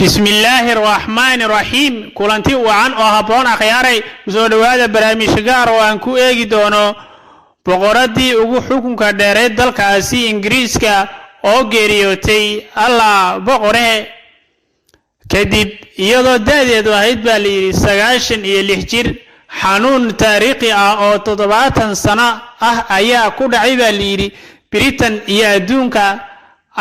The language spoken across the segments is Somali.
بسم الله الرحمن الرحيم كلانتي وعن أهبون أخياري وزود هذا برامج شجار وأنكو أجي دونو بقردي أجو حكم كدرة دلكاسي إنجليزكا أو جريوتي الله بقره كدب يلا دادي واحد بالي سجاشن يلهجر حنون تاريخي أو تطبعات سنة أيا كود عيبالي بريتن يادونكا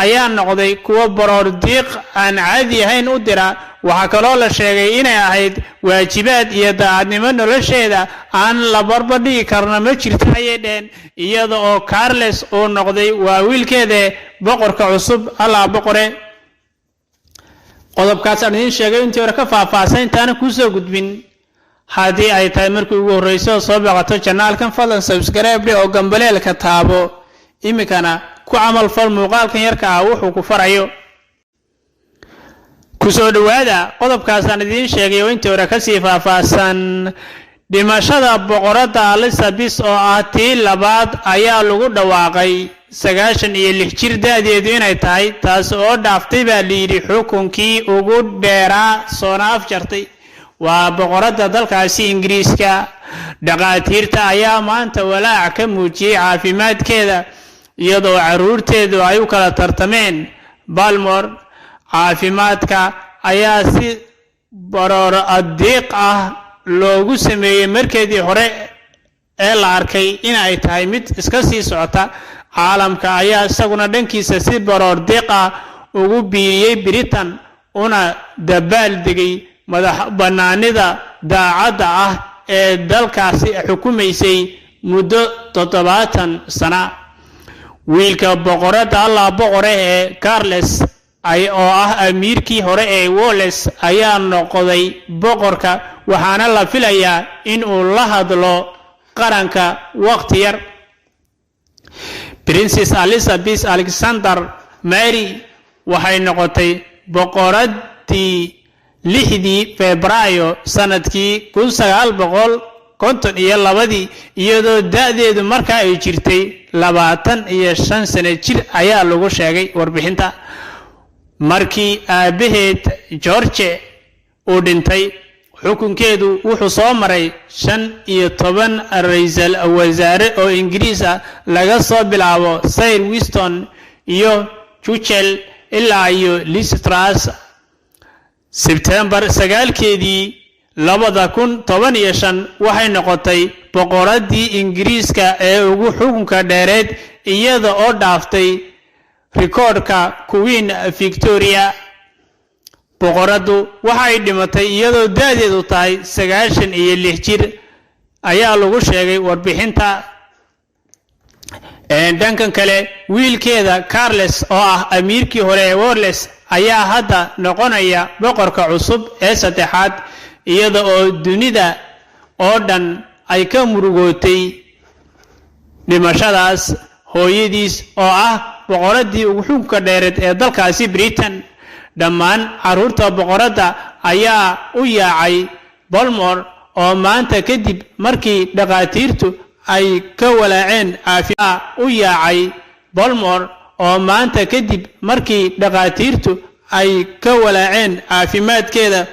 ayaa noqday kuwa baroor diiq aan caadi ahayn u dira waxa kale oo la sheegay inay ahayd waajibaad iyo daacadnimo nolosheeda aan la barbardhigi karna ma jirto ayeen iyada oo Carles oo noqday waa wiilkeeda boqorka cusub Allah boqore qodobkaas aan idin sheegay intii hore ka faahfaahsan intaan ku soo gudbin hadii ay tahay markii ugu horreysay soo baqato channelkan fadlan subscribe oo gambaleelka taabo imikana ku amal fal muuqaalkan yarka ah wuxuu ku farayo ku soo dhawaada qodobkaas aan idin sheegay intii hore ka sii faahfaahsan dhimashada boqorada Elizabeth oo ah tii labaad ayaa lagu dhawaaqay 96 jir da'deedu inay tahay taas oo dhaaftay baa liiri xukunkii ugu dheeraa soo afjartay waa boqorada dalkaasi Ingiriiska dhaqaatiirta ayaa maanta walaac ka muujiyay caafimaadkeeda iyadoo caruurteedu ay u kala tartameen Balmore caafimaadka ayaa si baroor adiiq ah loogu sameeyay markeedii hore ee la arkay in ay tahay mid iska sii socota caalamka ayaa isaguna dhankiisa si baroor diiq ah ugu biiriyay Britain una dabaal degay madax banaanida daacadda ah ee dalkaasi xukumaysay muddo 70 sano wiilka boqorada Allah boqore ee Carles ay oo ah amiirkii hore ee Wales ayaa noqday boqorka waxaana la filayaa in uu la hadlo qaranka waqti yar Princess Elizabeth Alexander Mary waxay noqotay boqoradii 6 Febraayo sanadkii 1952 iyadoo da'deedu markaa ay jirtay 25 sano jir ayaa lagu sheegay warbixinta markii aabaheed George uu dhintay xukunkeedu wuxuu soo maray 15 ra'iisul wasaare oo Ingiriis ah laga soo bilaabo Sir Winston iyo Churchill ilaa iyo Liz Truss September 9keedii 2015 waxay noqotay boqoradii Ingiriiska ee ugu xukunka dheereed iyada oo dhaaftay rikoodhka Queen Victoria boqoradu waxay dhimatay iyadoo da'deedu tahay 96 jir ayaa lagu sheegay warbixinta dhankan kale wiilkeeda Carles oo ah amiirkii hore ee Wales ayaa hadda noqonaya boqorka cusub ee saddexaad iyada oo dunida oo dhan ay ka murugootay dhimashadaas hooyadiis oo ah boqoradii ugu xukunka dheereed ee dalkaasi Britain dhammaan caruurta boqorada ayaa u yaacay Balmore oo maanta kadib markii dhaqaatiirtu ay ka walaaceen caafimaadka u yaacay Balmore oo maanta kadib markii dhaqaatiirtu ay ka walaaceen caafimaadkeeda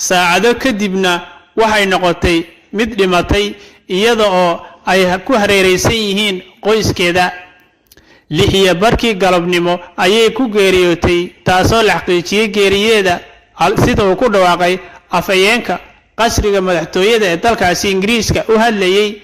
saacado kadibna waxay noqotay mid dhimatay iyada oo ay ku hareeraysan yihiin qoyskeeda 6 galabnimo ayay ku geeriyootay taasoo la xaqiijiyay geeriyeeda sida uu ku dhawaaqay afayeenka qasriga madaxtooyada ee dalkaasi Ingiriiska u hadlayay